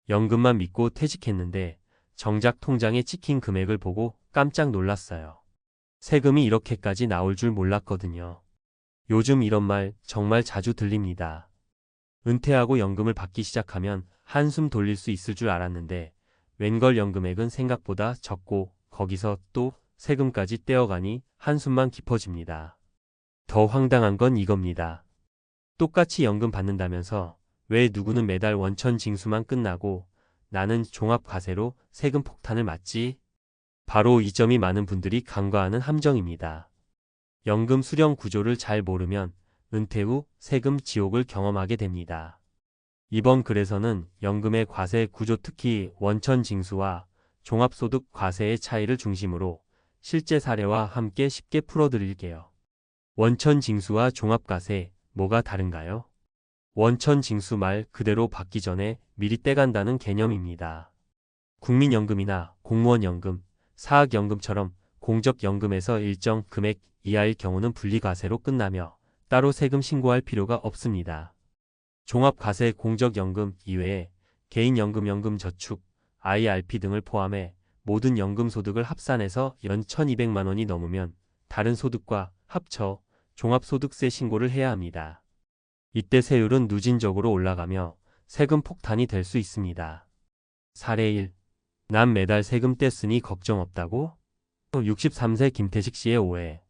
연금만 믿고 퇴직했는데 정작 통장에 찍힌 금액을 보고 깜짝 놀랐어요. 세금이 이렇게까지 나올 줄 몰랐거든요. 요즘 이런 말 정말 자주 들립니다. 은퇴하고 연금을 받기 시작하면 한숨 돌릴 수 있을 줄 알았는데 웬걸 연금액은 생각보다 적고 거기서 또 세금까지 떼어가니 한숨만 깊어집니다. 더 황당한 건 이겁니다. 똑같이 연금 받는다면서 왜 누구는 매달 원천 징수만 끝나고 나는 종합과세로 세금 폭탄을 맞지? 바로 이 점이 많은 분들이 간과하는 함정입니다. 연금 수령 구조를 잘 모르면 은퇴 후 세금 지옥을 경험하게 됩니다. 이번 글에서는 연금의 과세 구조, 특히 원천 징수와 종합소득 과세의 차이를 중심으로 실제 사례와 함께 쉽게 풀어드릴게요. 원천 징수와 종합과세, 뭐가 다른가요? 원천 징수 말 그대로 받기 전에 미리 떼간다는 개념입니다. 국민연금이나 공무원연금, 사학연금처럼 공적연금에서 일정 금액 이하일 경우는 분리과세로 끝나며 따로 세금 신고할 필요가 없습니다. 종합과세 공적연금 이외에 개인연금, 연금저축, IRP 등을 포함해 모든 연금소득을 합산해서 연 1,200만 원이 넘으면 다른 소득과 합쳐 종합소득세 신고를 해야 합니다. 이때 세율은 누진적으로 올라가며 세금 폭탄이 될 수 있습니다. 사례 1. 난 매달 세금 뗐으니 걱정 없다고? 63세 김태식 씨의 오해.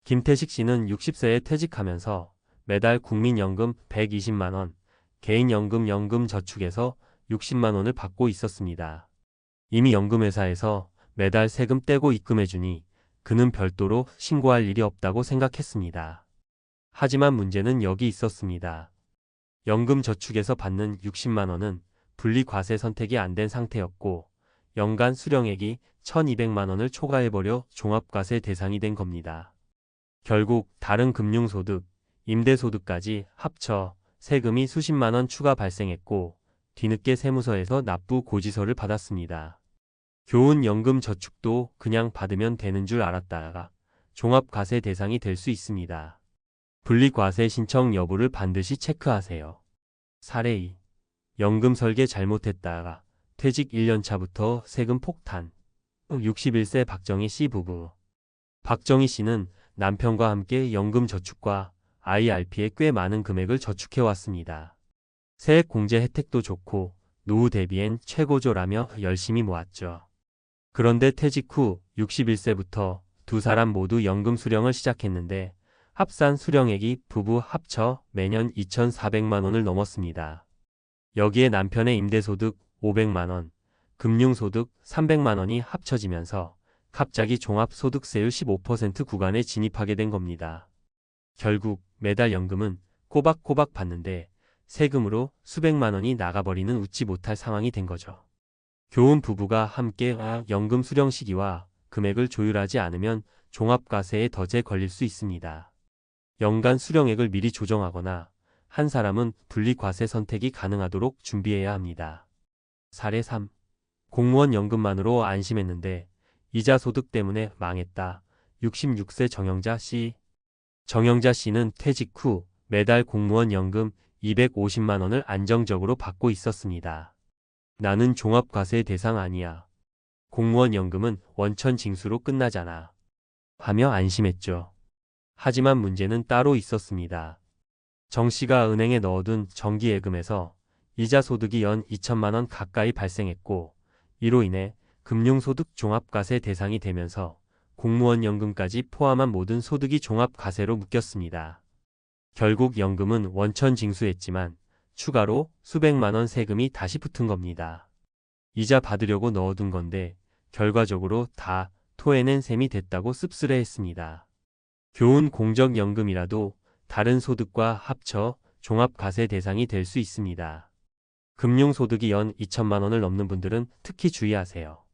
김태식 씨는 60세에 퇴직하면서 매달 국민연금 120만 원, 개인연금, 연금저축에서 60만 원을 받고 있었습니다. 이미 연금회사에서 매달 세금 떼고 입금해주니 그는 별도로 신고할 일이 없다고 생각했습니다. 하지만 문제는 여기 있었습니다. 연금저축에서 받는 60만 원은 분리과세 선택이 안 된 상태였고 연간 수령액이 1,200만 원을 초과해버려 종합과세 대상이 된 겁니다. 결국 다른 금융소득, 임대소득까지 합쳐 세금이 수십만 원 추가 발생했고 뒤늦게 세무서에서 납부 고지서를 받았습니다. 교훈, 연금저축도 그냥 받으면 되는 줄 알았다가 종합과세 대상이 될 수 있습니다. 분리과세 신청 여부를 반드시 체크하세요. 사례 2. 연금 설계 잘못했다가 퇴직 1년차부터 세금 폭탄. 61세 박정희 씨 부부. 박정희 씨는 남편과 함께 연금저축과 IRP에 꽤 많은 금액을 저축해왔습니다. 세액 공제 혜택도 좋고 노후 대비엔 최고조라며 열심히 모았죠. 그런데 퇴직 후 61세부터 두 사람 모두 연금 수령을 시작했는데 합산 수령액이 부부 합쳐 매년 2,400만 원을 넘었습니다. 여기에 남편의 임대소득 500만 원, 금융소득 300만 원이 합쳐지면서 갑자기 종합소득세율 15% 구간에 진입하게 된 겁니다. 결국 매달 연금은 꼬박꼬박 받는데 세금으로 수백만 원이 나가버리는 웃지 못할 상황이 된 거죠. 교훈, 부부가 함께 연금 수령 시기와 금액을 조율하지 않으면 종합과세에 덫에 걸릴 수 있습니다. 연간 수령액을 미리 조정하거나 한 사람은 분리과세 선택이 가능하도록 준비해야 합니다. 사례 3. 공무원 연금만으로 안심했는데 이자 소득 때문에 망했다. 66세 정영자 씨. 정영자 씨는 퇴직 후 매달 공무원 연금 250만 원을 안정적으로 받고 있었습니다. 나는 종합과세 대상 아니야. 공무원 연금은 원천 징수로 끝나잖아. 하며 안심했죠. 하지만 문제는 따로 있었습니다. 정 씨가 은행에 넣어둔 정기예금에서 이자 소득이 연 2천만 원 가까이 발생했고 이로 인해 금융소득 종합과세 대상이 되면서 공무원 연금까지 포함한 모든 소득이 종합과세로 묶였습니다. 결국 연금은 원천 징수했지만 추가로 수백만 원 세금이 다시 붙은 겁니다. 이자 받으려고 넣어둔 건데 결과적으로 다 토해낸 셈이 됐다고 씁쓸해했습니다. 교훈, 공적연금이라도 다른 소득과 합쳐 종합과세 대상이 될 수 있습니다. 금융소득이 연 2천만 원을 넘는 분들은 특히 주의하세요.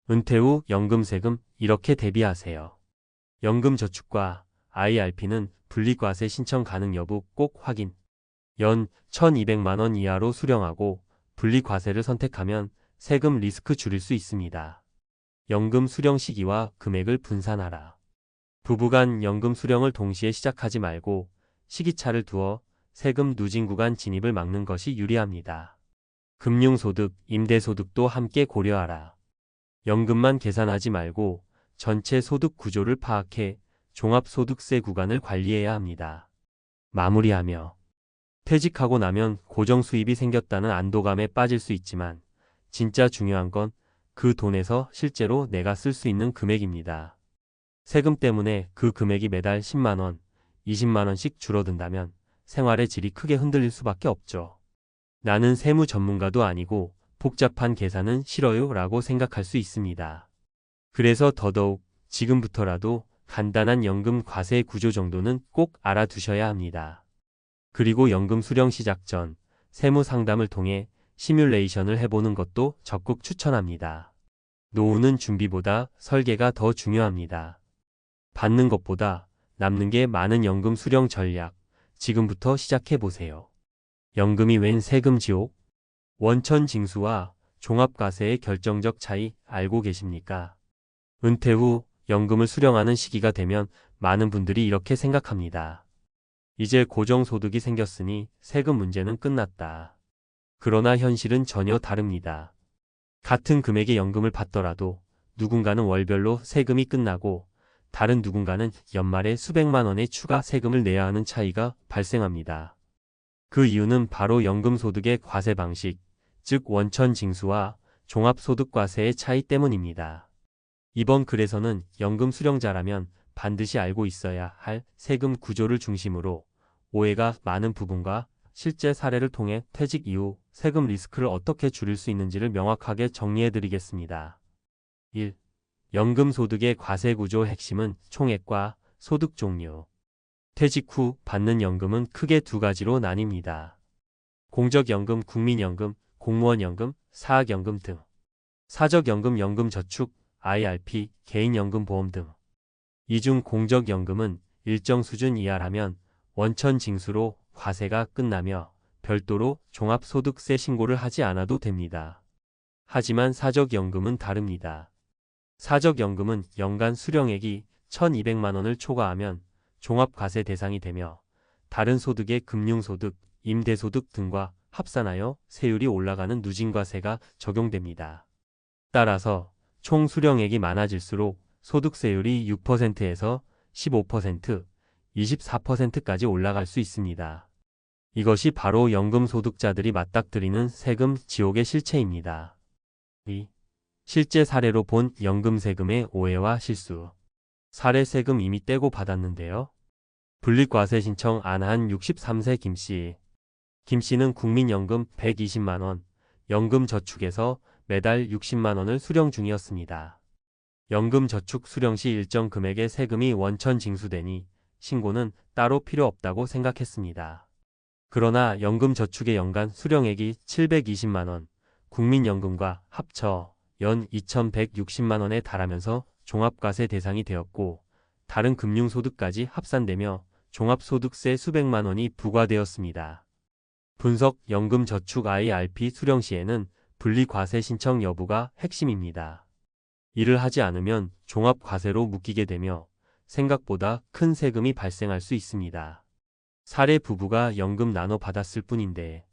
은퇴 후 연금세금 이렇게 대비하세요. 연금저축과 IRP는 분리과세 신청 가능 여부 꼭 확인. 연 1,200만 원 이하로 수령하고 분리과세를 선택하면 세금 리스크 줄일 수 있습니다. 연금 수령 시기와 금액을 분산하라. 부부간 연금 수령을 동시에 시작하지 말고 시기차를 두어 세금 누진 구간 진입을 막는 것이 유리합니다. 금융소득, 임대소득도 함께 고려하라. 연금만 계산하지 말고 전체 소득 구조를 파악해 종합소득세 구간을 관리해야 합니다. 마무리하며 퇴직하고 나면 고정수입이 생겼다는 안도감에 빠질 수 있지만 진짜 중요한 건 그 돈에서 실제로 내가 쓸 수 있는 금액입니다. 세금 때문에 그 금액이 매달 10만 원, 20만 원씩 줄어든다면 생활의 질이 크게 흔들릴 수밖에 없죠. 나는 세무 전문가도 아니고 복잡한 계산은 싫어요 라고 생각할 수 있습니다. 그래서 더더욱 지금부터라도 간단한 연금 과세 구조 정도는 꼭 알아두셔야 합니다. 그리고 연금 수령 시작 전 세무 상담을 통해 시뮬레이션을 해보는 것도 적극 추천합니다. 노후는 준비보다 설계가 더 중요합니다. 받는 것보다 남는 게 많은 연금 수령 전략, 지금부터 시작해보세요. 연금이 웬 세금 지옥? 원천 징수와 종합과세의 결정적 차이 알고 계십니까? 은퇴 후 연금을 수령하는 시기가 되면 많은 분들이 이렇게 생각합니다. 이제 고정소득이 생겼으니 세금 문제는 끝났다. 그러나 현실은 전혀 다릅니다. 같은 금액의 연금을 받더라도 누군가는 월별로 세금이 끝나고 다른 누군가는 연말에 수백만 원의 추가 세금을 내야 하는 차이가 발생합니다. 그 이유는 바로 연금소득의 과세 방식, 즉 원천 징수와 종합소득과세의 차이 때문입니다. 이번 글에서는 연금 수령자라면 반드시 알고 있어야 할 세금 구조를 중심으로 오해가 많은 부분과 실제 사례를 통해 퇴직 이후 세금 리스크를 어떻게 줄일 수 있는지를 명확하게 정리해드리겠습니다. 1. 연금소득의 과세구조 핵심은 총액과 소득 종류. 퇴직 후 받는 연금은 크게 두 가지로 나뉩니다. 공적연금, 국민연금, 공무원연금, 사학연금 등. 사적연금, 연금저축, IRP, 개인연금보험 등. 이 중 공적연금은 일정 수준 이하라면 원천 징수로 과세가 끝나며 별도로 종합소득세 신고를 하지 않아도 됩니다. 하지만 사적연금은 다릅니다. 사적연금은 연간 수령액이 1,200만 원을 초과하면 종합과세 대상이 되며 다른 소득의 금융소득, 임대소득 등과 합산하여 세율이 올라가는 누진과세가 적용됩니다. 따라서 총 수령액이 많아질수록 소득세율이 6%에서 15%, 24%까지 올라갈 수 있습니다. 이것이 바로 연금소득자들이 맞닥뜨리는 세금 지옥의 실체입니다. 2. 실제 사례로 본 연금세금의 오해와 실수. 사례 세금 이미 떼고 받았는데요. 분리과세 신청 안 한 63세 김씨. 김씨는 국민연금 120만 원, 연금저축에서 매달 60만 원을 수령 중이었습니다. 연금저축 수령 시 일정 금액의 세금이 원천 징수되니 신고는 따로 필요 없다고 생각했습니다. 그러나 연금저축의 연간 수령액이 720만 원, 국민연금과 합쳐 연 2,160만 원에 달하면서 종합과세 대상이 되었고 다른 금융소득까지 합산되며 종합소득세 수백만 원이 부과되었습니다. 분석 연금저축 IRP 수령 시에는 분리과세 신청 여부가 핵심입니다. 이를 하지 않으면 종합과세로 묶이게 되며 생각보다 큰 세금이 발생할 수 있습니다. 사례 부부가 연금 나눠 받았을 뿐인데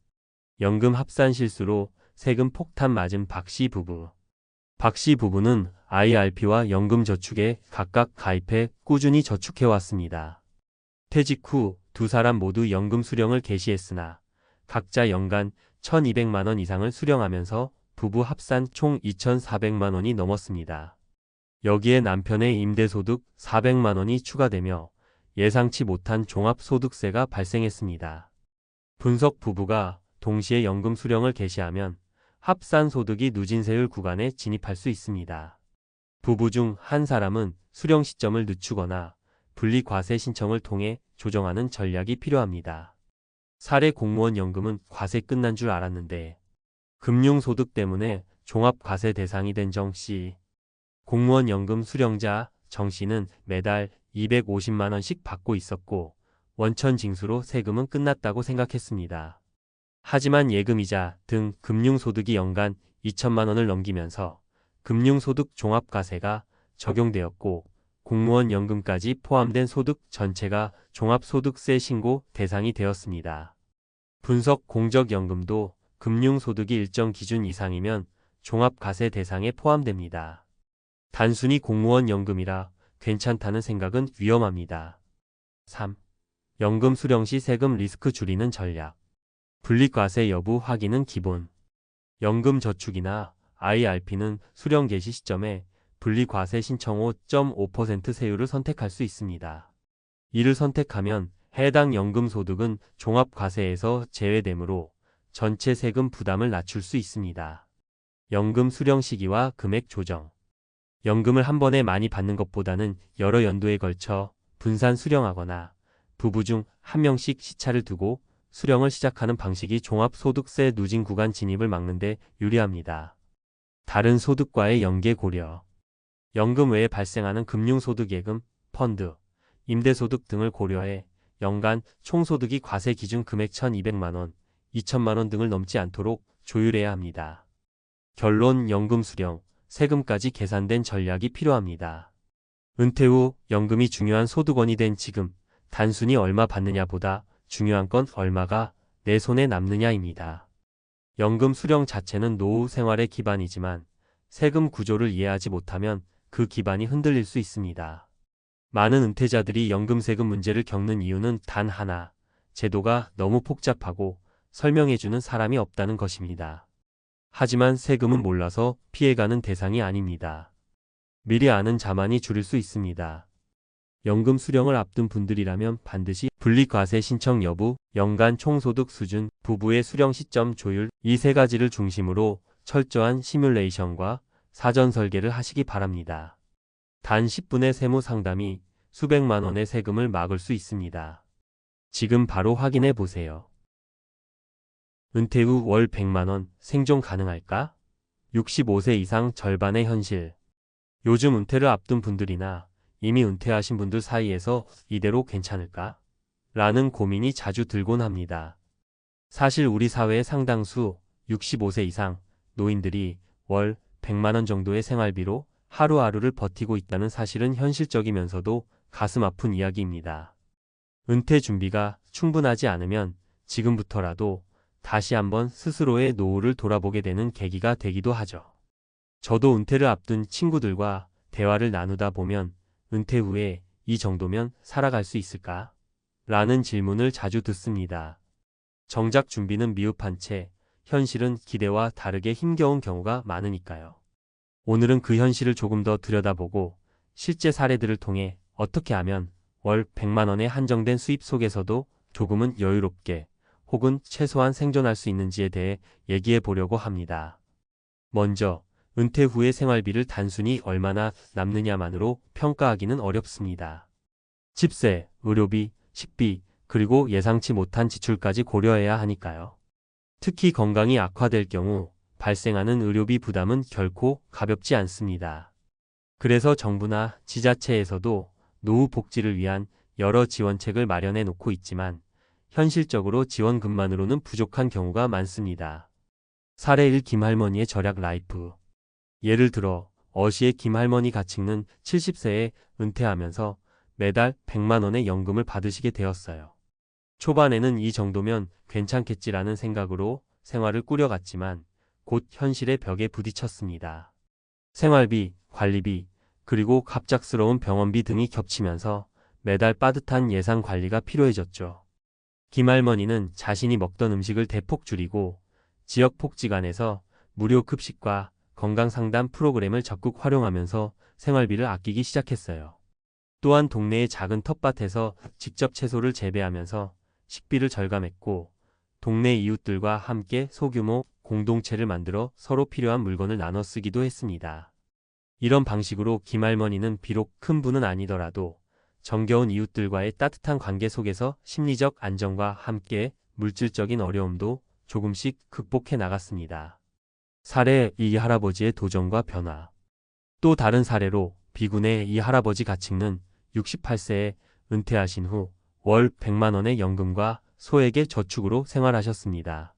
연금 합산 실수로 세금 폭탄 맞은 박씨 부부. 박씨 부부는 IRP와 연금저축에 각각 가입해 꾸준히 저축해왔습니다. 퇴직 후 두 사람 모두 연금 수령을 개시했으나 각자 연간 1,200만 원 이상을 수령하면서 부부 합산 총 2,400만 원이 넘었습니다. 여기에 남편의 임대소득 400만 원이 추가되며 예상치 못한 종합소득세가 발생했습니다. 분석 부부가 동시에 연금 수령을 개시하면 합산 소득이 누진세율 구간에 진입할 수 있습니다. 부부 중 한 사람은 수령 시점을 늦추거나 분리과세 신청을 통해 조정하는 전략이 필요합니다. 사례 공무원 연금은 과세 끝난 줄 알았는데 금융소득 때문에 종합과세 대상이 된 정 씨. 공무원 연금 수령자 정 씨는 매달 250만 원씩 받고 있었고 원천 징수로 세금은 끝났다고 생각했습니다. 하지만 예금이자 등 금융소득이 연간 2천만 원을 넘기면서 금융소득 종합과세가 적용되었고 공무원 연금까지 포함된 소득 전체가 종합소득세 신고 대상이 되었습니다. 분석 공적연금도 금융소득이 일정 기준 이상이면 종합과세 대상에 포함됩니다. 단순히 공무원 연금이라 괜찮다는 생각은 위험합니다. 3. 연금 수령 시 세금 리스크 줄이는 전략. 분리과세 여부 확인은 기본. 연금저축이나 IRP는 수령 개시 시점에 분리과세 신청 5.5% 세율을 선택할 수 있습니다. 이를 선택하면 해당 연금소득은 종합과세에서 제외되므로 전체 세금 부담을 낮출 수 있습니다. 연금 수령 시기와 금액 조정. 연금을 한 번에 많이 받는 것보다는 여러 연도에 걸쳐 분산 수령하거나 부부 중 한 명씩 시차를 두고 수령을 시작하는 방식이 종합소득세 누진 구간 진입을 막는 데 유리합니다. 다른 소득과의 연계 고려. 연금 외에 발생하는 금융소득예금, 펀드, 임대소득 등을 고려해 연간 총소득이 과세 기준 금액 1,200만원, 2,000만원 등을 넘지 않도록 조율해야 합니다. 결론 연금 수령, 세금까지 계산된 전략이 필요합니다. 은퇴 후 연금이 중요한 소득원이 된 지금 단순히 얼마 받느냐보다 중요한 건 얼마가 내 손에 남느냐입니다. 연금 수령 자체는 노후 생활의 기반이지만 세금 구조를 이해하지 못하면 그 기반이 흔들릴 수 있습니다. 많은 은퇴자들이 연금 세금 문제를 겪는 이유는 단 하나, 제도가 너무 복잡하고 설명해주는 사람이 없다는 것입니다. 하지만 세금은 몰라서 피해가는 대상이 아닙니다. 미리 아는 자만이 줄일 수 있습니다. 연금 수령을 앞둔 분들이라면 반드시 분리과세 신청 여부, 연간 총소득 수준, 부부의 수령 시점 조율 이 세 가지를 중심으로 철저한 시뮬레이션과 사전 설계를 하시기 바랍니다. 단 10분의 세무 상담이 수백만 원의 세금을 막을 수 있습니다. 지금 바로 확인해 보세요. 은퇴 후 월 100만 원 생존 가능할까? 65세 이상 절반의 현실. 요즘 은퇴를 앞둔 분들이나 이미 은퇴하신 분들 사이에서 이대로 괜찮을까? 라는 고민이 자주 들곤 합니다. 사실 우리 사회의 상당수 65세 이상 노인들이 월 100만 원 정도의 생활비로 하루하루를 버티고 있다는 사실은 현실적이면서도 가슴 아픈 이야기입니다. 은퇴 준비가 충분하지 않으면 지금부터라도 다시 한번 스스로의 노후를 돌아보게 되는 계기가 되기도 하죠. 저도 은퇴를 앞둔 친구들과 대화를 나누다 보면 은퇴 후에 이 정도면 살아갈 수 있을까? 라는 질문을 자주 듣습니다. 정작 준비는 미흡한 채 현실은 기대와 다르게 힘겨운 경우가 많으니까요. 오늘은 그 현실을 조금 더 들여다보고 실제 사례들을 통해 어떻게 하면 월 100만 원에 한정된 수입 속에서도 조금은 여유롭게 혹은 최소한 생존할 수 있는지에 대해 얘기해 보려고 합니다. 먼저 은퇴 후의 생활비를 단순히 얼마나 남느냐만으로 평가하기는 어렵습니다. 집세, 의료비, 식비, 그리고 예상치 못한 지출까지 고려해야 하니까요. 특히 건강이 악화될 경우 발생하는 의료비 부담은 결코 가볍지 않습니다. 그래서 정부나 지자체에서도 노후 복지를 위한 여러 지원책을 마련해 놓고 있지만 현실적으로 지원금만으로는 부족한 경우가 많습니다. 사례 1 김할머니의 절약 라이프. 예를 들어 어시의 김할머니 가칭는 70세에 은퇴하면서 매달 100만 원의 연금을 받으시게 되었어요. 초반에는 이 정도면 괜찮겠지라는 생각으로 생활을 꾸려갔지만 곧 현실의 벽에 부딪혔습니다. 생활비, 관리비, 그리고 갑작스러운 병원비 등이 겹치면서 매달 빠듯한 예산 관리가 필요해졌죠. 김할머니는 자신이 먹던 음식을 대폭 줄이고 지역 복지관에서 무료 급식과 건강상담 프로그램을 적극 활용하면서 생활비를 아끼기 시작했어요. 또한 동네의 작은 텃밭에서 직접 채소를 재배하면서 식비를 절감했고 동네 이웃들과 함께 소규모 공동체를 만들어 서로 필요한 물건을 나눠 쓰기도 했습니다. 이런 방식으로 김할머니는 비록 큰 부는 아니더라도 정겨운 이웃들과의 따뜻한 관계 속에서 심리적 안정과 함께 물질적인 어려움도 조금씩 극복해 나갔습니다. 사례 2 할아버지의 도전과 변화. 또 다른 사례로 비군의 이 할아버지 가칭는 68세에 은퇴하신 후 월 100만 원의 연금과 소액의 저축으로 생활하셨습니다.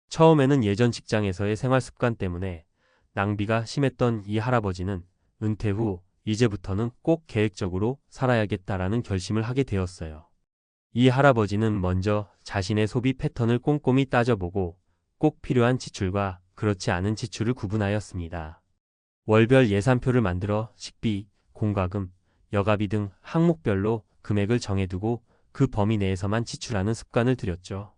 처음에는 예전 직장에서의 생활 습관 때문에 낭비가 심했던 이 할아버지는 은퇴 후 이제부터는 꼭 계획적으로 살아야겠다라는 결심을 하게 되었어요. 이 할아버지는 먼저 자신의 소비 패턴을 꼼꼼히 따져보고 꼭 필요한 지출과 그렇지 않은 지출을 구분하였습니다. 월별 예산표를 만들어 식비, 공과금, 여가비 등 항목별로 금액을 정해두고 그 범위 내에서만 지출하는 습관을 들였죠.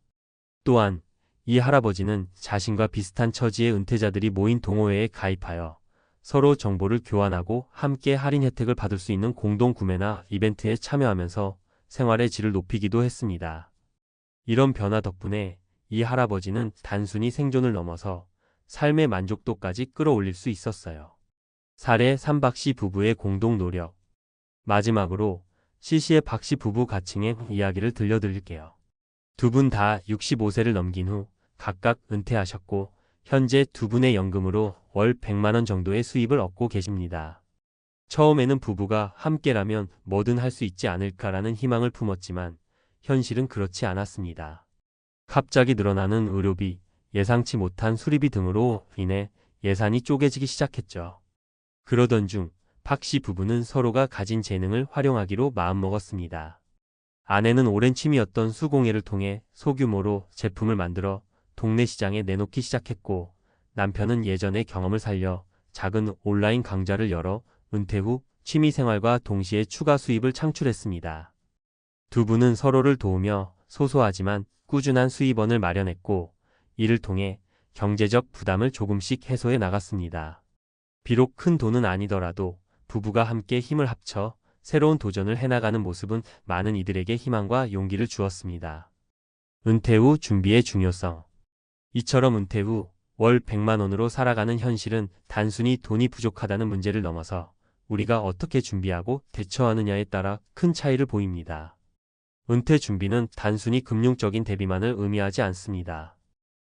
또한 이 할아버지는 자신과 비슷한 처지의 은퇴자들이 모인 동호회에 가입하여 서로 정보를 교환하고 함께 할인 혜택을 받을 수 있는 공동 구매나 이벤트에 참여하면서 생활의 질을 높이기도 했습니다. 이런 변화 덕분에 이 할아버지는 단순히 생존을 넘어서 삶의 만족도까지 끌어올릴 수 있었어요. 사례 3 박씨 부부의 공동 노력. 마지막으로 C씨의 박씨 부부 가칭의 이야기를 들려드릴게요. 두 분 다 65세를 넘긴 후 각각 은퇴하셨고 현재 두 분의 연금으로 월 100만 원 정도의 수입을 얻고 계십니다. 처음에는 부부가 함께라면 뭐든 할 수 있지 않을까라는 희망을 품었지만 현실은 그렇지 않았습니다. 갑자기 늘어나는 의료비, 예상치 못한 수리비 등으로 인해 예산이 쪼개지기 시작했죠. 그러던 중 박씨 부부는 서로가 가진 재능을 활용하기로 마음먹었습니다. 아내는 오랜 취미였던 수공예를 통해 소규모로 제품을 만들어 동네 시장에 내놓기 시작했고 남편은 예전의 경험을 살려 작은 온라인 강좌를 열어 은퇴 후 취미생활과 동시에 추가 수입을 창출했습니다. 두 분은 서로를 도우며 소소하지만 꾸준한 수입원을 마련했고 이를 통해 경제적 부담을 조금씩 해소해 나갔습니다. 비록 큰 돈은 아니더라도 부부가 함께 힘을 합쳐 새로운 도전을 해나가는 모습은 많은 이들에게 희망과 용기를 주었습니다. 은퇴 후 준비의 중요성. 이처럼 은퇴 후 월 100만 원으로 살아가는 현실은 단순히 돈이 부족하다는 문제를 넘어서 우리가 어떻게 준비하고 대처하느냐에 따라 큰 차이를 보입니다. 은퇴 준비는 단순히 금융적인 대비만을 의미하지 않습니다.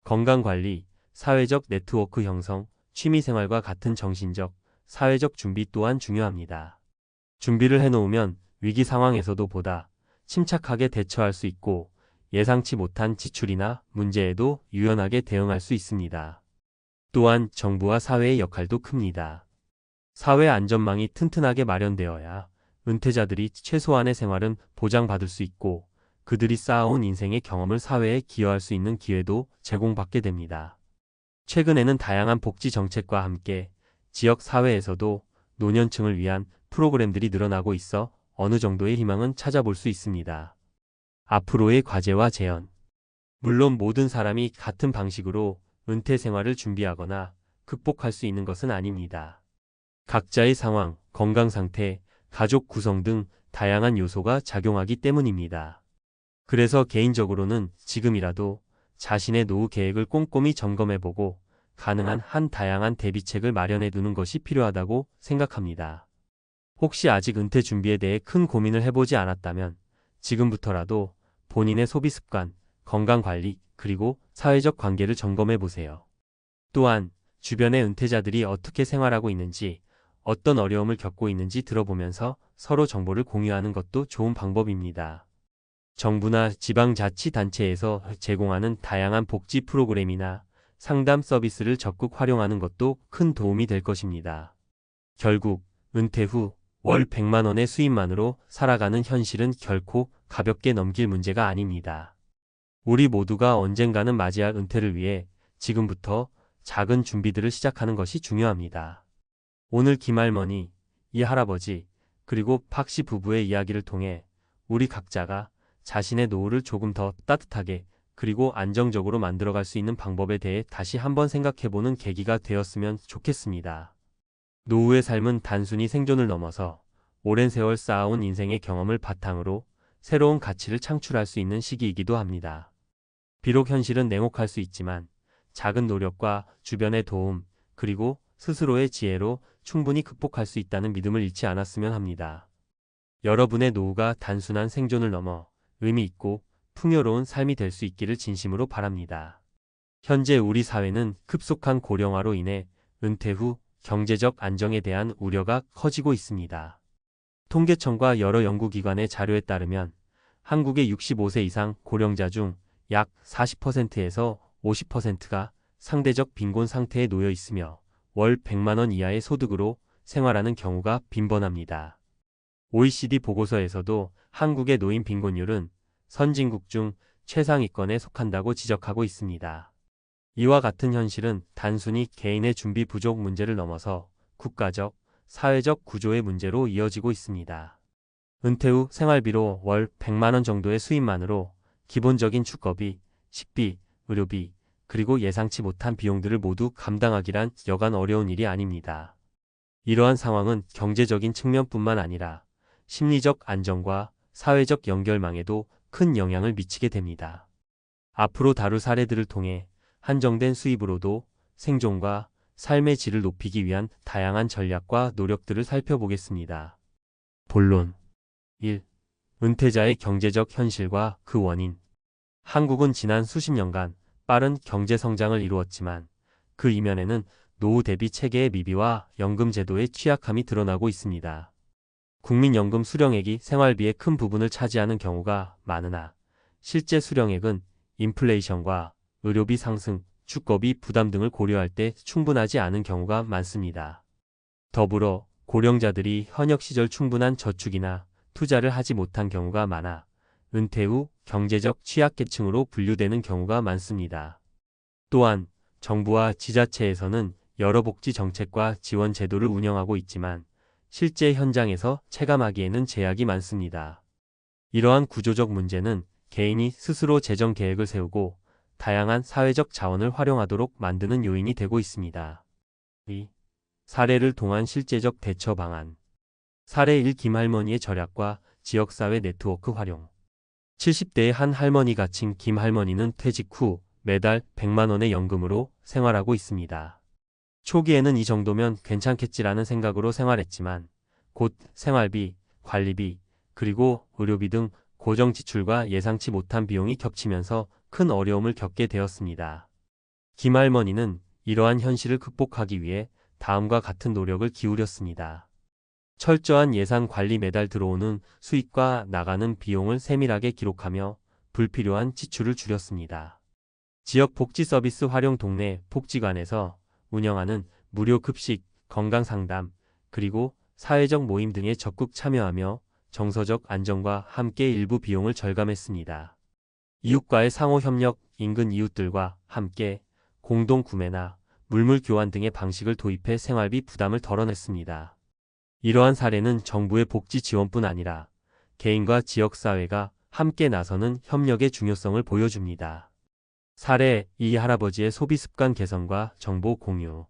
건강관리, 사회적 네트워크 형성, 취미생활과 같은 정신적, 사회적 준비 또한 중요합니다. 준비를 해놓으면 위기 상황에서도 보다 침착하게 대처할 수 있고 예상치 못한 지출이나 문제에도 유연하게 대응할 수 있습니다. 또한 정부와 사회의 역할도 큽니다. 사회 안전망이 튼튼하게 마련되어야 은퇴자들이 최소한의 생활은 보장받을 수 있고 그들이 쌓아온 인생의 경험을 사회에 기여할 수 있는 기회도 제공받게 됩니다. 최근에는 다양한 복지 정책과 함께 지역 사회에서도 노년층을 위한 프로그램들이 늘어나고 있어 어느 정도의 희망은 찾아볼 수 있습니다. 앞으로의 과제와 제언. 물론 모든 사람이 같은 방식으로 은퇴 생활을 준비하거나 극복할 수 있는 것은 아닙니다. 각자의 상황, 건강 상태, 가족 구성 등 다양한 요소가 작용하기 때문입니다. 그래서 개인적으로는 지금이라도 자신의 노후 계획을 꼼꼼히 점검해보고 가능한 한 다양한 대비책을 마련해 두는 것이 필요하다고 생각합니다. 혹시 아직 은퇴 준비에 대해 큰 고민을 해보지 않았다면 지금부터라도 본인의 소비 습관, 건강관리, 그리고 사회적 관계를 점검해 보세요. 또한 주변의 은퇴자들이 어떻게 생활하고 있는지, 어떤 어려움을 겪고 있는지 들어보면서 서로 정보를 공유하는 것도 좋은 방법입니다. 정부나 지방자치단체에서 제공하는 다양한 복지 프로그램이나 상담 서비스를 적극 활용하는 것도 큰 도움이 될 것입니다. 결국 은퇴 후 월 100만 원의 수입만으로 살아가는 현실은 결코 가볍게 넘길 문제가 아닙니다. 우리 모두가 언젠가는 맞이할 은퇴를 위해 지금부터 작은 준비들을 시작하는 것이 중요합니다. 오늘 김할머니, 이 할아버지, 그리고 박씨 부부의 이야기를 통해 우리 각자가 자신의 노후를 조금 더 따뜻하게 그리고 안정적으로 만들어갈 수 있는 방법에 대해 다시 한번 생각해보는 계기가 되었으면 좋겠습니다. 노후의 삶은 단순히 생존을 넘어서 오랜 세월 쌓아온 인생의 경험을 바탕으로 새로운 가치를 창출할 수 있는 시기이기도 합니다. 비록 현실은 냉혹할 수 있지만 작은 노력과 주변의 도움, 그리고 스스로의 지혜로 충분히 극복할 수 있다는 믿음을 잃지 않았으면 합니다. 여러분의 노후가 단순한 생존을 넘어 의미 있고 풍요로운 삶이 될 수 있기를 진심으로 바랍니다. 현재 우리 사회는 급속한 고령화로 인해 은퇴 후 경제적 안정에 대한 우려가 커지고 있습니다. 통계청과 여러 연구기관의 자료에 따르면 한국의 65세 이상 고령자 중 약 40%에서 50%가 상대적 빈곤 상태에 놓여 있으며 월 100만 원 이하의 소득으로 생활하는 경우가 빈번합니다. OECD 보고서에서도 한국의 노인 빈곤율은 선진국 중 최상위권에 속한다고 지적하고 있습니다. 이와 같은 현실은 단순히 개인의 준비 부족 문제를 넘어서 국가적, 사회적 구조의 문제로 이어지고 있습니다. 은퇴 후 생활비로 월 100만 원 정도의 수입만으로 기본적인 주거비, 식비, 의료비, 그리고 예상치 못한 비용들을 모두 감당하기란 여간 어려운 일이 아닙니다. 이러한 상황은 경제적인 측면뿐만 아니라 심리적 안정과 사회적 연결망에도 큰 영향을 미치게 됩니다. 앞으로 다룰 사례들을 통해 한정된 수입으로도 생존과 삶의 질을 높이기 위한 다양한 전략과 노력들을 살펴보겠습니다. 본론 1. 은퇴자의 경제적 현실과 그 원인. 한국은 지난 수십 년간 빠른 경제 성장을 이루었지만 그 이면에는 노후 대비 체계의 미비와 연금 제도의 취약함이 드러나고 있습니다. 국민연금 수령액이 생활비의 큰 부분을 차지하는 경우가 많으나 실제 수령액은 인플레이션과 의료비 상승, 주거비 부담 등을 고려할 때 충분하지 않은 경우가 많습니다. 더불어 고령자들이 현역 시절 충분한 저축이나 투자를 하지 못한 경우가 많아 은퇴 후 경제적 취약계층으로 분류되는 경우가 많습니다. 또한 정부와 지자체에서는 여러 복지 정책과 지원 제도를 운영하고 있지만 실제 현장에서 체감하기에는 제약이 많습니다. 이러한 구조적 문제는 개인이 스스로 재정 계획을 세우고 다양한 사회적 자원을 활용하도록 만드는 요인이 되고 있습니다. 2. 사례를 통한 실제적 대처 방안. 사례 1. 김할머니의 절약과 지역사회 네트워크 활용. 70대의 한 할머니가 친 김할머니는 퇴직 후 매달 100만 원의 연금으로 생활하고 있습니다. 초기에는 이 정도면 괜찮겠지라는 생각으로 생활했지만 곧 생활비, 관리비, 그리고 의료비 등 고정 지출과 예상치 못한 비용이 겹치면서 큰 어려움을 겪게 되었습니다. 김할머니는 이러한 현실을 극복하기 위해 다음과 같은 노력을 기울였습니다. 철저한 예산 관리, 매달 들어오는 수익과 나가는 비용을 세밀하게 기록하며 불필요한 지출을 줄였습니다. 지역 복지 서비스 활용, 동네 복지관에서 운영하는 무료 급식, 건강상담, 그리고 사회적 모임 등에 적극 참여하며 정서적 안정과 함께 일부 비용을 절감했습니다. 이웃과의 상호 협력, 인근 이웃들과 함께 공동 구매나 물물 교환 등의 방식을 도입해 생활비 부담을 덜어냈습니다. 이러한 사례는 정부의 복지 지원뿐 아니라 개인과 지역사회가 함께 나서는 협력의 중요성을 보여줍니다. 사례 2. 할아버지의 소비습관 개선과 정보 공유.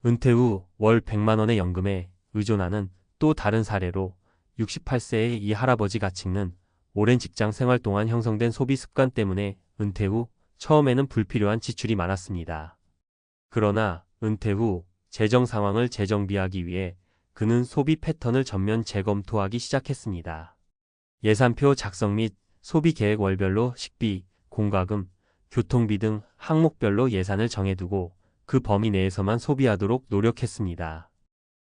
은퇴 후 월 100만 원의 연금에 의존하는 또 다른 사례로 68세의 이 할아버지가 찍는 오랜 직장 생활 동안 형성된 소비 습관 때문에 은퇴 후 처음에는 불필요한 지출이 많았습니다. 그러나 은퇴 후 재정 상황을 재정비하기 위해 그는 소비 패턴을 전면 재검토하기 시작했습니다. 예산표 작성 및 소비 계획, 월별로 식비, 공과금, 교통비 등 항목별로 예산을 정해두고 그 범위 내에서만 소비하도록 노력했습니다.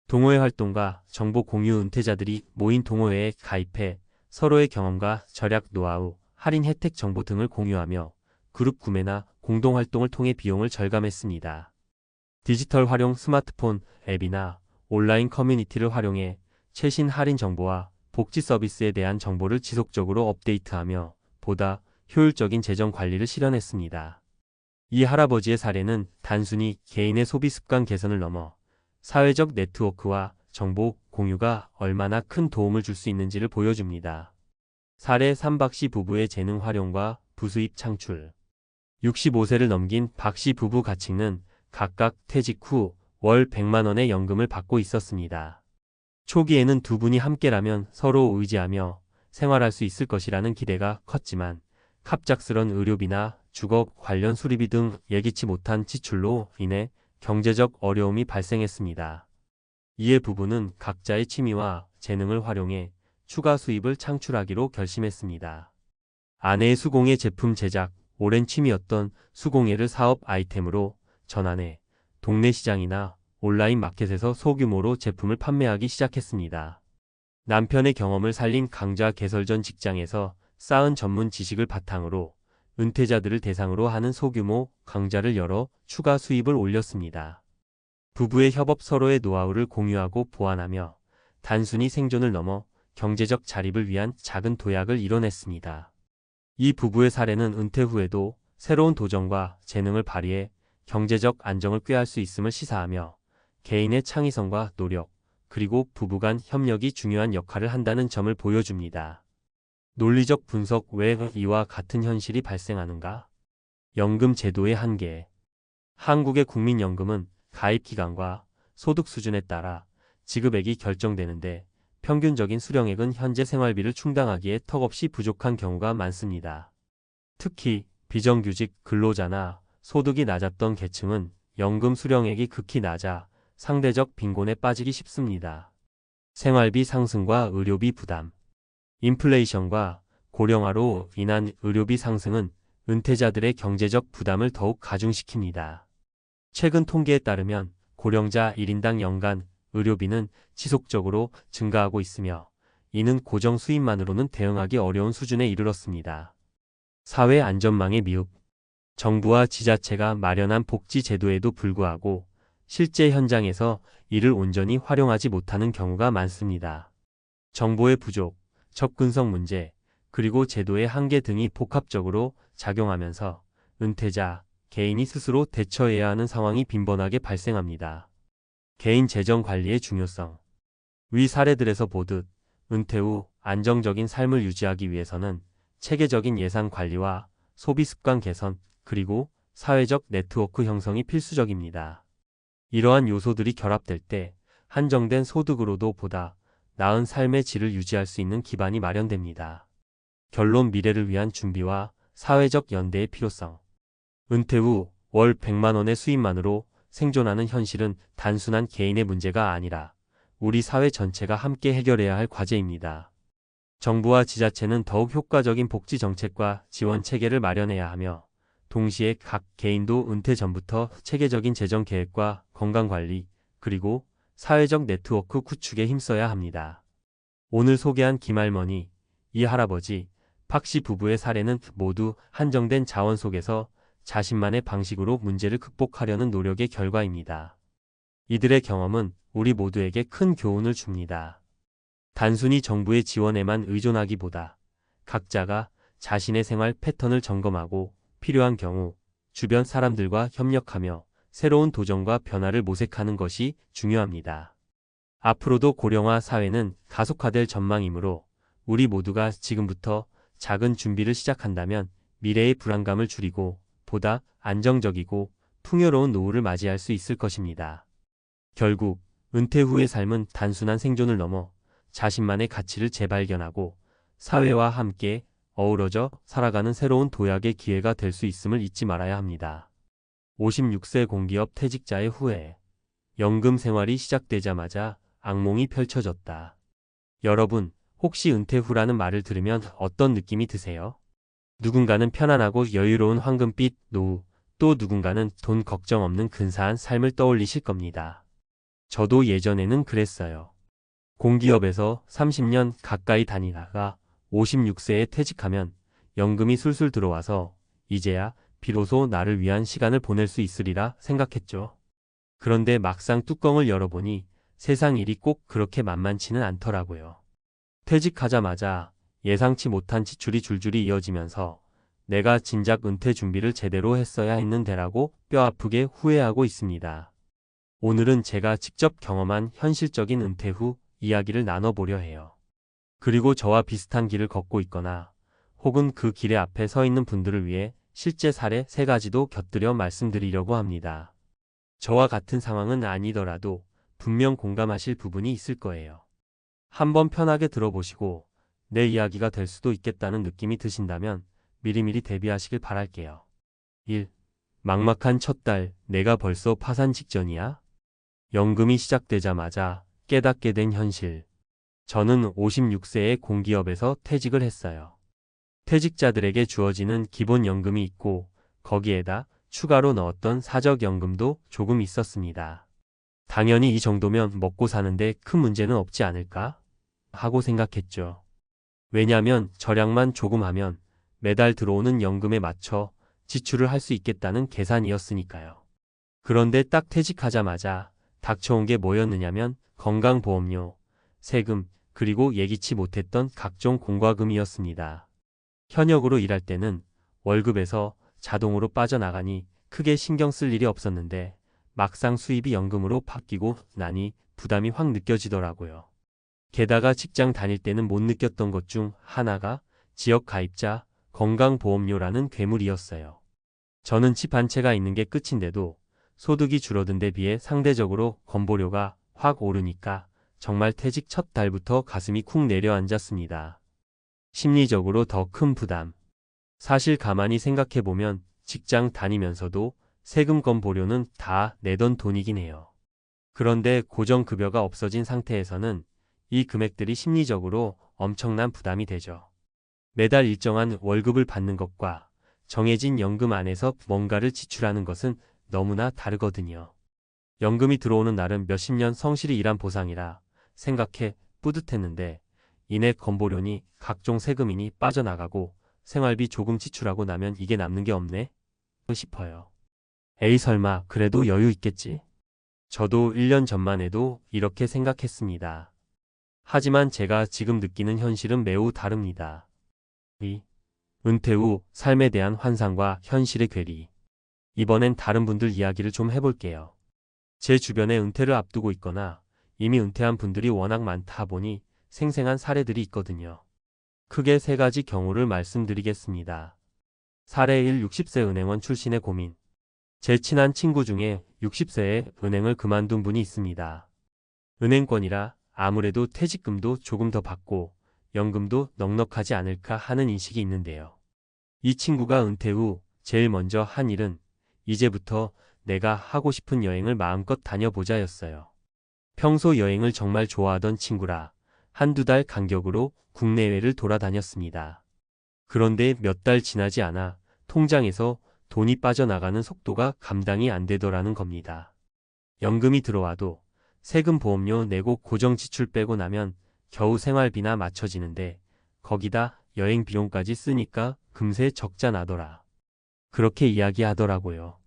동호회 활동과 정보 공유. 은퇴자들이 모인 동호회에 가입해 서로의 경험과 절약 노하우, 할인 혜택 정보 등을 공유하며 그룹 구매나 공동 활동을 통해 비용을 절감했습니다. 디지털 활용. 스마트폰, 앱이나 온라인 커뮤니티를 활용해 최신 할인 정보와 복지 서비스에 대한 정보를 지속적으로 업데이트하며 보다 효율적인 재정 관리를 실현했습니다. 이 할아버지의 사례는 단순히 개인의 소비 습관 개선을 넘어 사회적 네트워크와 정보 공유가 얼마나 큰 도움을 줄 수 있는지를 보여줍니다. 사례 3. 박씨 부부의 재능 활용과 부수입 창출. 65세를 넘긴 박씨 부부 가칭는 각각 퇴직 후 월 100만 원의 연금을 받고 있었습니다. 초기에는 두 분이 함께라면 서로 의지하며 생활할 수 있을 것이라는 기대가 컸지만 갑작스런 의료비나 주거 관련 수리비 등 예기치 못한 지출로 인해 경제적 어려움이 발생했습니다. 이에 부부는 각자의 취미와 재능을 활용해 추가 수입을 창출하기로 결심했습니다. 아내의 수공예 제품 제작, 오랜 취미였던 수공예를 사업 아이템으로 전환해 동네 시장이나 온라인 마켓에서 소규모로 제품을 판매하기 시작했습니다. 남편의 경험을 살린 강좌, 개설 전 직장에서 쌓은 전문 지식을 바탕으로 은퇴자들을 대상으로 하는 소규모 강좌를 열어 추가 수입을 올렸습니다. 부부의 협업, 서로의 노하우를 공유하고 보완하며 단순히 생존을 넘어 경제적 자립을 위한 작은 도약을 이뤄냈습니다. 이 부부의 사례는 은퇴 후에도 새로운 도전과 재능을 발휘해 경제적 안정을 꾀할 수 있음을 시사하며 개인의 창의성과 노력, 그리고 부부 간 협력이 중요한 역할을 한다는 점을 보여줍니다. 논리적 분석 왜 이와 같은 현실이 발생하는가? 연금 제도의 한계. 한국의 국민연금은 가입 기간과 소득 수준에 따라 지급액이 결정되는데 평균적인 수령액은 현재 생활비를 충당하기에 턱없이 부족한 경우가 많습니다. 특히 비정규직 근로자나 소득이 낮았던 계층은 연금 수령액이 극히 낮아 상대적 빈곤에 빠지기 쉽습니다. 생활비 상승과 의료비 부담. 인플레이션과 고령화로 인한 의료비 상승은 은퇴자들의 경제적 부담을 더욱 가중시킵니다. 최근 통계에 따르면 고령자 1인당 연간 의료비는 지속적으로 증가하고 있으며 이는 고정 수입만으로는 대응하기 어려운 수준에 이르렀습니다. 사회 안전망의 미흡. 정부와 지자체가 마련한 복지 제도에도 불구하고 실제 현장에서 이를 온전히 활용하지 못하는 경우가 많습니다. 정보의 부족, 접근성 문제, 그리고 제도의 한계 등이 복합적으로 작용하면서 은퇴자, 개인이 스스로 대처해야 하는 상황이 빈번하게 발생합니다. 개인 재정 관리의 중요성. 위 사례들에서 보듯 은퇴 후 안정적인 삶을 유지하기 위해서는 체계적인 예산 관리와 소비 습관 개선, 그리고 사회적 네트워크 형성이 필수적입니다. 이러한 요소들이 결합될 때 한정된 소득으로도 보다 나은 삶의 질을 유지할 수 있는 기반이 마련됩니다. 결론 미래를 위한 준비와 사회적 연대의 필요성. 은퇴 후 월 100만 원의 수입만으로 생존하는 현실은 단순한 개인의 문제가 아니라 우리 사회 전체가 함께 해결해야 할 과제입니다. 정부와 지자체는 더욱 효과적인 복지 정책과 지원 체계를 마련해야 하며 동시에 각 개인도 은퇴 전부터 체계적인 재정 계획과 건강관리, 그리고 사회적 네트워크 구축에 힘써야 합니다. 오늘 소개한 김할머니, 이 할아버지, 박씨 부부의 사례는 모두 한정된 자원 속에서 자신만의 방식으로 문제를 극복하려는 노력의 결과입니다. 이들의 경험은 우리 모두에게 큰 교훈을 줍니다. 단순히 정부의 지원에만 의존하기보다 각자가 자신의 생활 패턴을 점검하고 필요한 경우 주변 사람들과 협력하며 새로운 도전과 변화를 모색하는 것이 중요합니다. 앞으로도 고령화 사회는 가속화될 전망이므로 우리 모두가 지금부터 작은 준비를 시작한다면 미래의 불안감을 줄이고 보다 안정적이고 풍요로운 노후를 맞이할 수 있을 것입니다. 결국 은퇴 후의 삶은 단순한 생존을 넘어 자신만의 가치를 재발견하고 사회와 함께 어우러져 살아가는 새로운 도약의 기회가 될 수 있음을 잊지 말아야 합니다. 56세 공기업 퇴직자의 후회. 연금 생활이 시작되자마자 악몽이 펼쳐졌다. 여러분, 혹시 은퇴 후라는 말을 들으면 어떤 느낌이 드세요? 누군가는 편안하고 여유로운 황금빛 노후, 또 누군가는 돈 걱정 없는 근사한 삶을 떠올리실 겁니다. 저도 예전에는 그랬어요. 공기업에서 30년 가까이 다니다가 56세에 퇴직하면 연금이 술술 들어와서 이제야 비로소 나를 위한 시간을 보낼 수 있으리라 생각했죠. 그런데 막상 뚜껑을 열어보니 세상 일이 꼭 그렇게 만만치는 않더라고요. 퇴직하자마자 예상치 못한 지출이 줄줄이 이어지면서 내가 진작 은퇴 준비를 제대로 했어야 했는데라고 뼈아프게 후회하고 있습니다. 오늘은 제가 직접 경험한 현실적인 은퇴 후 이야기를 나눠보려 해요. 그리고 저와 비슷한 길을 걷고 있거나 혹은 그 길의 앞에 서 있는 분들을 위해 실제 사례 3가지도 곁들여 말씀드리려고 합니다. 저와 같은 상황은 아니더라도 분명 공감하실 부분이 있을 거예요. 한번 편하게 들어보시고 내 이야기가 될 수도 있겠다는 느낌이 드신다면 미리미리 대비하시길 바랄게요. 1. 막막한 첫 달, 내가 벌써 파산 직전이야? 연금이 시작되자마자 깨닫게 된 현실. 저는 56세에 공기업에서 퇴직을 했어요. 퇴직자들에게 주어지는 기본 연금이 있고 거기에다 추가로 넣었던 사적연금도 조금 있었습니다. 당연히 이 정도면 먹고 사는데 큰 문제는 없지 않을까? 하고 생각했죠. 왜냐면 절약만 조금 하면 매달 들어오는 연금에 맞춰 지출을 할 수 있겠다는 계산이었으니까요. 그런데 딱 퇴직하자마자 닥쳐온 게 뭐였느냐면 건강보험료, 세금, 그리고 예기치 못했던 각종 공과금이었습니다. 현역으로 일할 때는 월급에서 자동으로 빠져나가니 크게 신경 쓸 일이 없었는데 막상 수입이 연금으로 바뀌고 나니 부담이 확 느껴지더라고요. 게다가 직장 다닐 때는 못 느꼈던 것 중 하나가 지역 가입자, 건강보험료라는 괴물이었어요. 저는 집 한 채가 있는 게 끝인데도 소득이 줄어든 데 비해 상대적으로 건보료가 확 오르니까 정말 퇴직 첫 달부터 가슴이 쿵 내려앉았습니다. 심리적으로 더 큰 부담. 사실 가만히 생각해보면 직장 다니면서도 세금 건보료는 다 내던 돈이긴 해요. 그런데 고정급여가 없어진 상태에서는 이 금액들이 심리적으로 엄청난 부담이 되죠. 매달 일정한 월급을 받는 것과 정해진 연금 안에서 뭔가를 지출하는 것은 너무나 다르거든요. 연금이 들어오는 날은 몇십 년 성실히 일한 보상이라 생각해 뿌듯했는데 이내 건보료니 각종 세금이니 빠져나가고 생활비 조금 지출하고 나면 이게 남는 게 없네 싶어요. 에이 설마 그래도 여유 있겠지? 저도 1년 전만 해도 이렇게 생각했습니다. 하지만 제가 지금 느끼는 현실은 매우 다릅니다. 은퇴 후 삶에 대한 환상과 현실의 괴리. 이번엔 다른 분들 이야기를 좀 해볼게요. 제 주변에 은퇴를 앞두고 있거나 이미 은퇴한 분들이 워낙 많다 보니 생생한 사례들이 있거든요. 크게 세 가지 경우를 말씀드리겠습니다. 사례 1. 60세 은행원 출신의 고민. 제 친한 친구 중에 60세에 은행을 그만둔 분이 있습니다. 은행권이라 아무래도 퇴직금도 조금 더 받고 연금도 넉넉하지 않을까 하는 인식이 있는데요. 이 친구가 은퇴 후 제일 먼저 한 일은 이제부터 내가 하고 싶은 여행을 마음껏 다녀보자였어요. 평소 여행을 정말 좋아하던 친구라 한두 달 간격으로 국내외를 돌아다녔습니다. 그런데 몇 달 지나지 않아 통장에서 돈이 빠져나가는 속도가 감당이 안 되더라는 겁니다. 연금이 들어와도 세금 보험료 내고 고정 지출 빼고 나면 겨우 생활비나 맞춰지는데 거기다 여행 비용까지 쓰니까 금세 적자 나더라. 그렇게 이야기하더라고요.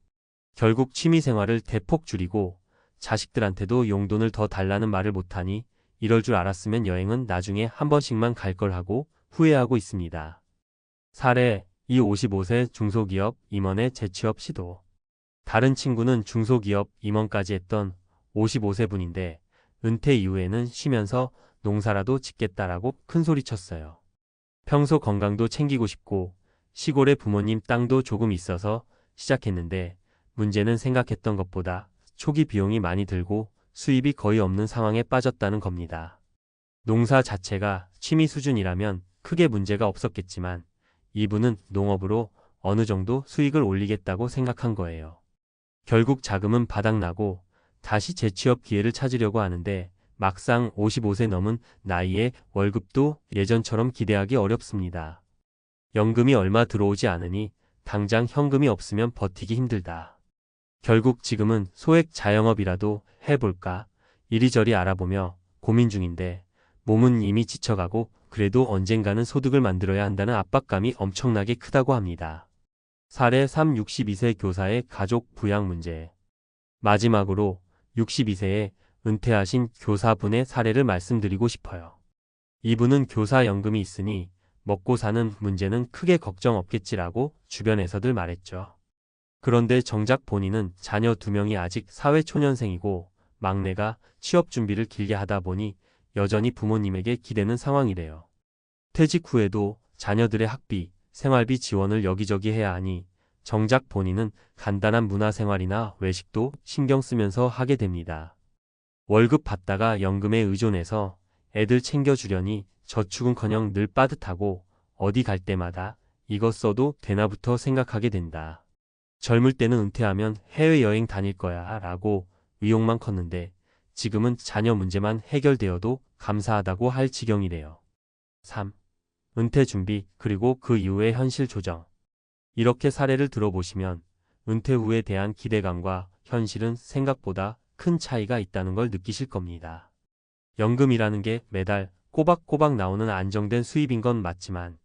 결국 취미생활을 대폭 줄이고 자식들한테도 용돈을 더 달라는 말을 못하니 이럴 줄 알았으면 여행은 나중에 한 번씩만 갈 걸 하고 후회하고 있습니다. 사례 2. 55세 중소기업 임원의 재취업 시도. 다른 친구는 중소기업 임원까지 했던 55세 분인데 은퇴 이후에는 쉬면서 농사라도 짓겠다라고 큰소리쳤어요. 평소 건강도 챙기고 싶고 시골에 부모님 땅도 조금 있어서 시작했는데 문제는 생각했던 것보다 초기 비용이 많이 들고 수입이 거의 없는 상황에 빠졌다는 겁니다. 농사 자체가 취미 수준이라면 크게 문제가 없었겠지만 이분은 농업으로 어느 정도 수익을 올리겠다고 생각한 거예요. 결국 자금은 바닥나고 다시 재취업 기회를 찾으려고 하는데 막상 55세 넘은 나이에 월급도 예전처럼 기대하기 어렵습니다. 연금이 얼마 들어오지 않으니 당장 현금이 없으면 버티기 힘들다. 결국 지금은 소액 자영업이라도 해볼까 이리저리 알아보며 고민 중인데 몸은 이미 지쳐가고 그래도 언젠가는 소득을 만들어야 한다는 압박감이 엄청나게 크다고 합니다. 사례 3. 62세 교사의 가족 부양 문제. 마지막으로 62세에 은퇴하신 교사분의 사례를 말씀드리고 싶어요. 이분은 교사연금이 있으니 먹고 사는 문제는 크게 걱정 없겠지라고 주변에서들 말했죠. 그런데 정작 본인은 자녀 2명이 아직 사회초년생이고 막내가 취업 준비를 길게 하다 보니 여전히 부모님에게 기대는 상황이래요. 퇴직 후에도 자녀들의 학비, 생활비 지원을 여기저기 해야 하니 정작 본인은 간단한 문화생활이나 외식도 신경 쓰면서 하게 됩니다. 월급 받다가 연금에 의존해서 애들 챙겨주려니 저축은커녕 늘 빠듯하고 어디 갈 때마다 이것 써도 되나부터 생각하게 된다. 젊을 때는 은퇴하면 해외여행 다닐 거야 라고 의욕만 컸는데 지금은 자녀 문제만 해결되어도 감사하다고 할 지경이래요. 3. 은퇴 준비 그리고 그 이후의 현실 조정. 이렇게 사례를 들어보시면 은퇴 후에 대한 기대감과 현실은 생각보다 큰 차이가 있다는 걸 느끼실 겁니다. 연금이라는 게 매달 꼬박꼬박 나오는 안정된 수입인 건 맞지만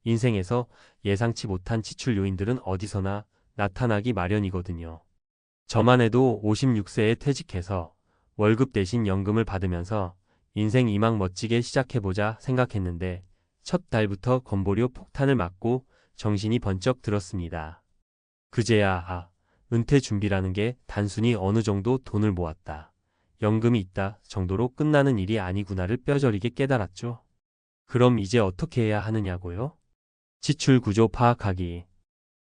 인생에서 예상치 못한 지출 요인들은 어디서나 나타나기 마련이거든요. 저만 해도 56세에 퇴직해서 월급 대신 연금을 받으면서 인생 이막 멋지게 시작해보자 생각했는데 첫 달부터 건보료 폭탄을 맞고 정신이 번쩍 들었습니다. 그제야 은퇴 준비라는 게 단순히 어느 정도 돈을 모았다, 연금이 있다 정도로 끝나는 일이 아니구나를 뼈저리게 깨달았죠. 그럼 이제 어떻게 해야 하느냐고요? 지출 구조 파악하기.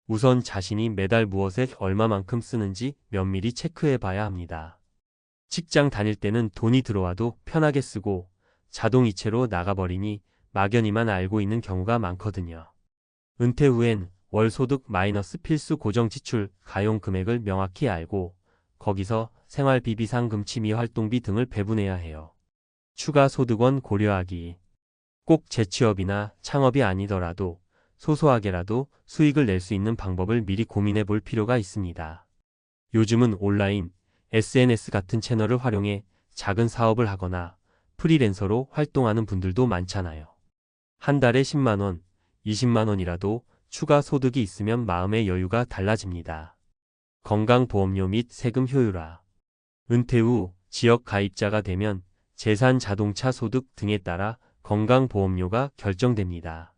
우선 자신이 매달 무엇에 얼마만큼 쓰는지 면밀히 체크해 봐야 합니다. 직장 다닐 때는 돈이 들어와도 편하게 쓰고 자동이체로 나가버리니 막연히만 알고 있는 경우가 많거든요. 은퇴 후엔 월 소득 마이너스 필수 고정 지출, 가용 금액을 명확히 알고 거기서 생활비, 비상금, 취미 활동비 등을 배분해야 해요. 추가 소득원 고려하기. 꼭 재취업이나 창업이 아니더라도 소소하게라도 수익을 낼 수 있는 방법을 미리 고민해 볼 필요가 있습니다. 요즘은 온라인, SNS 같은 채널을 활용해 작은 사업을 하거나 프리랜서로 활동하는 분들도 많잖아요. 한 달에 10만 원, 20만 원이라도 추가 소득이 있으면 마음의 여유가 달라집니다. 건강보험료 및 세금 효율화. 은퇴 후 지역 가입자가 되면 재산, 자동차 소득 등에 따라 건강보험료가 결정됩니다.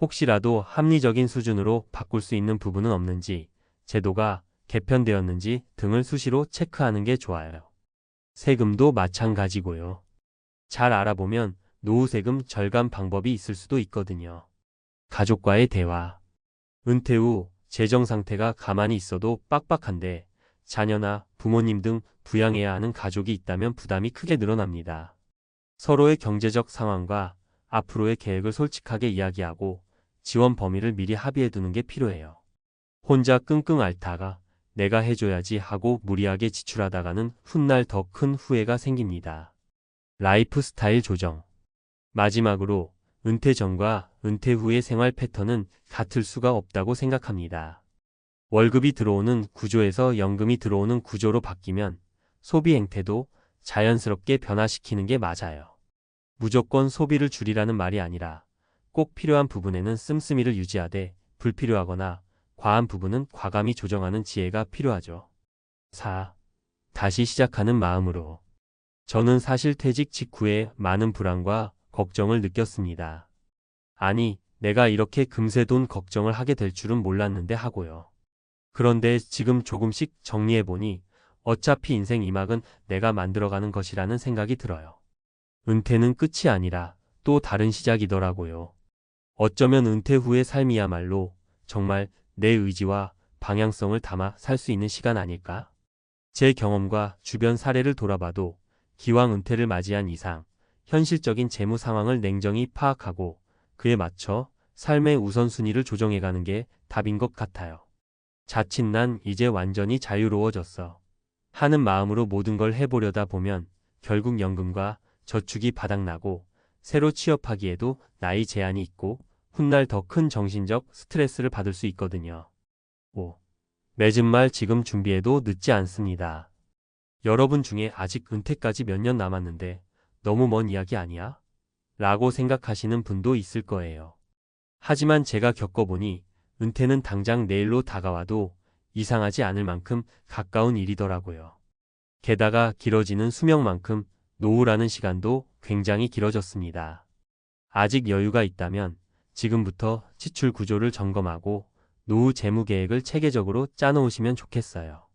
혹시라도 합리적인 수준으로 바꿀 수 있는 부분은 없는지, 제도가 개편되었는지 등을 수시로 체크하는 게 좋아요. 세금도 마찬가지고요. 잘 알아보면 노후 세금 절감 방법이 있을 수도 있거든요. 가족과의 대화. 은퇴 후 재정 상태가 가만히 있어도 빡빡한데 자녀나 부모님 등 부양해야 하는 가족이 있다면 부담이 크게 늘어납니다. 서로의 경제적 상황과 앞으로의 계획을 솔직하게 이야기하고 지원 범위를 미리 합의해 두는 게 필요해요. 혼자 끙끙 앓다가 내가 해줘야지 하고 무리하게 지출하다가는 훗날 더 큰 후회가 생깁니다. 라이프 스타일 조정. 마지막으로 은퇴 전과 은퇴 후의 생활 패턴은 같을 수가 없다고 생각합니다. 월급이 들어오는 구조에서 연금이 들어오는 구조로 바뀌면 소비 행태도 자연스럽게 변화시키는 게 맞아요. 무조건 소비를 줄이라는 말이 아니라 꼭 필요한 부분에는 씀씀이를 유지하되 불필요하거나 과한 부분은 과감히 조정하는 지혜가 필요하죠. 4. 다시 시작하는 마음으로. 저는 사실 퇴직 직후에 많은 불안과 걱정을 느꼈습니다. 아니, 내가 이렇게 금세 돈 걱정을 하게 될 줄은 몰랐는데 하고요. 그런데 지금 조금씩 정리해보니 어차피 인생 이막은 내가 만들어가는 것이라는 생각이 들어요. 은퇴는 끝이 아니라 또 다른 시작이더라고요. 어쩌면 은퇴 후의 삶이야말로 정말 내 의지와 방향성을 담아 살 수 있는 시간 아닐까? 제 경험과 주변 사례를 돌아봐도 기왕 은퇴를 맞이한 이상 현실적인 재무 상황을 냉정히 파악하고 그에 맞춰 삶의 우선순위를 조정해가는 게 답인 것 같아요. 자칫 난 이제 완전히 자유로워졌어 하는 마음으로 모든 걸 해보려다 보면 결국 연금과 저축이 바닥나고 새로 취업하기에도 나이 제한이 있고 훗날 더 큰 정신적 스트레스를 받을 수 있거든요. 5. 맺은 말 지금 준비해도 늦지 않습니다. 여러분 중에 아직 은퇴까지 몇 년 남았는데 너무 먼 이야기 아니야? 라고 생각하시는 분도 있을 거예요. 하지만 제가 겪어보니 은퇴는 당장 내일로 다가와도 이상하지 않을 만큼 가까운 일이더라고요. 게다가 길어지는 수명만큼 노후라는 시간도 굉장히 길어졌습니다. 아직 여유가 있다면 지금부터 지출 구조를 점검하고 노후 재무 계획을 체계적으로 짜놓으시면 좋겠어요.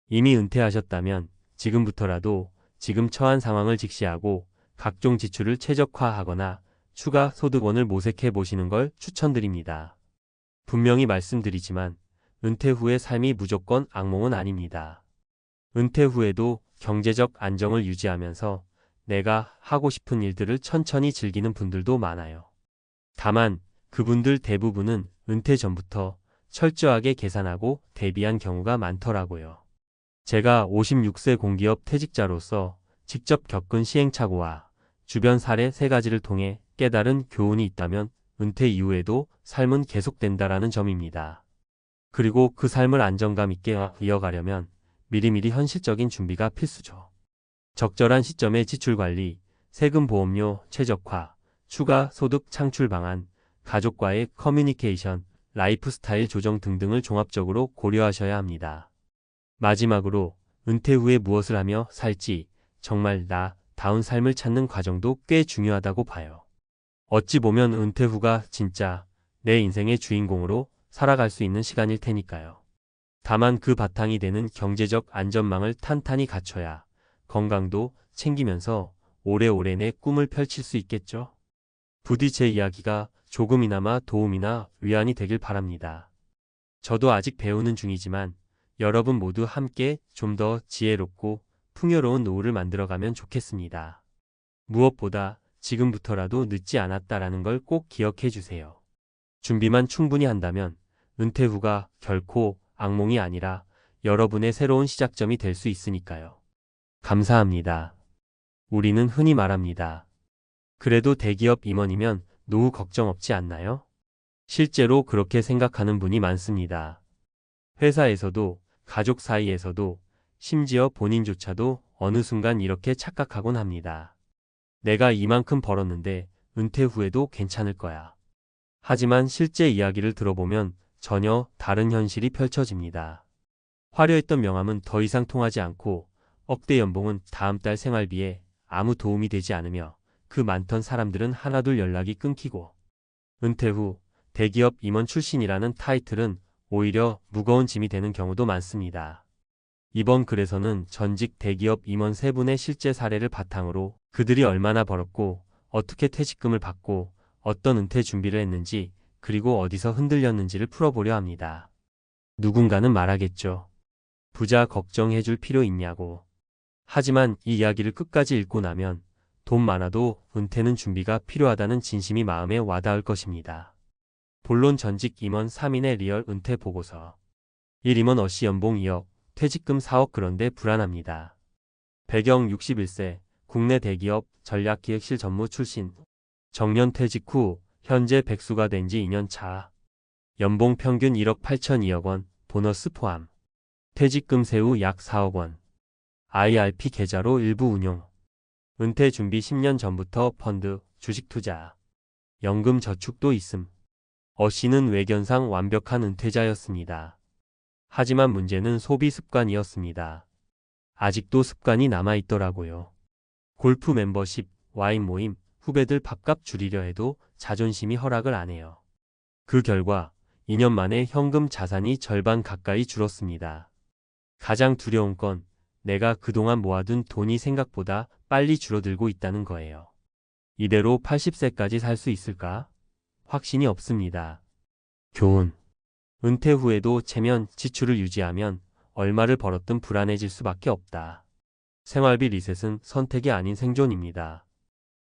이미 은퇴하셨다면 지금부터라도 지금 처한 상황을 직시하고 각종 지출을 최적화하거나 추가 소득원을 모색해 보시는 걸 추천드립니다. 분명히 말씀드리지만 은퇴 후의 삶이 무조건 악몽은 아닙니다. 은퇴 후에도 경제적 안정을 유지하면서 내가 하고 싶은 일들을 천천히 즐기는 분들도 많아요. 다만 그분들 대부분은 은퇴 전부터 철저하게 계산하고 대비한 경우가 많더라고요. 제가 56세 공기업 퇴직자로서 직접 겪은 시행착오와 주변 사례 3가지를 통해 깨달은 교훈이 있다면 은퇴 이후에도 삶은 계속된다라는 점입니다. 그리고 그 삶을 안정감 있게 이어가려면 미리미리 현실적인 준비가 필수죠. 적절한 시점의 지출 관리, 세금 보험료 최적화, 추가 소득 창출 방안, 가족과의 커뮤니케이션, 라이프 스타일 조정 등등을 종합적으로 고려하셔야 합니다. 마지막으로 은퇴 후에 무엇을 하며 살지 정말 나다운 삶을 찾는 과정도 꽤 중요하다고 봐요. 어찌 보면 은퇴 후가 진짜 내 인생의 주인공으로 살아갈 수 있는 시간일 테니까요. 다만 그 바탕이 되는 경제적 안전망을 탄탄히 갖춰야 건강도 챙기면서 오래오래 내 꿈을 펼칠 수 있겠죠. 부디 제 이야기가 조금이나마 도움이나 위안이 되길 바랍니다. 저도 아직 배우는 중이지만 여러분 모두 함께 좀 더 지혜롭고 풍요로운 노후를 만들어가면 좋겠습니다. 무엇보다 지금부터라도 늦지 않았다라는 걸 꼭 기억해 주세요. 준비만 충분히 한다면 은퇴 후가 결코 악몽이 아니라 여러분의 새로운 시작점이 될 수 있으니까요. 감사합니다. 우리는 흔히 말합니다. 그래도 대기업 임원이면 노후 걱정 없지 않나요? 실제로 그렇게 생각하는 분이 많습니다. 회사에서도 가족 사이에서도 심지어 본인조차도 어느 순간 이렇게 착각하곤 합니다. 내가 이만큼 벌었는데 은퇴 후에도 괜찮을 거야. 하지만 실제 이야기를 들어보면 전혀 다른 현실이 펼쳐집니다. 화려했던 명함은 더 이상 통하지 않고 억대 연봉은 다음 달 생활비에 아무 도움이 되지 않으며 그 많던 사람들은 하나둘 연락이 끊기고 은퇴 후 대기업 임원 출신이라는 타이틀은 오히려 무거운 짐이 되는 경우도 많습니다. 이번 글에서는 전직 대기업 임원 3분의 실제 사례를 바탕으로 그들이 얼마나 벌었고 어떻게 퇴직금을 받고 어떤 은퇴 준비를 했는지 그리고 어디서 흔들렸는지를 풀어보려 합니다. 누군가는 말하겠죠. 부자 걱정해 줄 필요 있냐고. 하지만 이 이야기를 끝까지 읽고 나면 돈 많아도 은퇴는 준비가 필요하다는 진심이 마음에 와닿을 것입니다. 본론 전직 임원 3인의 리얼 은퇴 보고서. 1임원 어씨 연봉 2억, 퇴직금 4억 그런데 불안합니다. 배경 61세, 국내 대기업 전략기획실 전무 출신. 정년 퇴직 후 현재 백수가 된 지 2년 차. 연봉 평균 1억 8천이억 원, 보너스 포함. 퇴직금 세후 약 4억 원. IRP 계좌로 일부 운용. 은퇴 준비 10년 전부터 펀드, 주식 투자, 연금 저축도 있음. 어씨는 외견상 완벽한 은퇴자였습니다. 하지만 문제는 소비 습관이었습니다. 아직도 습관이 남아있더라고요. 골프 멤버십, 와인 모임, 후배들 밥값 줄이려 해도 자존심이 허락을 안 해요. 그 결과 2년 만에 현금 자산이 절반 가까이 줄었습니다. 가장 두려운 건 내가 그동안 모아둔 돈이 생각보다 빨리 줄어들고 있다는 거예요. 이대로 80세까지 살 수 있을까? 확신이 없습니다. 교훈. 은퇴 후에도 체면 지출을 유지하면 얼마를 벌었든 불안해질 수밖에 없다. 생활비 리셋은 선택이 아닌 생존입니다.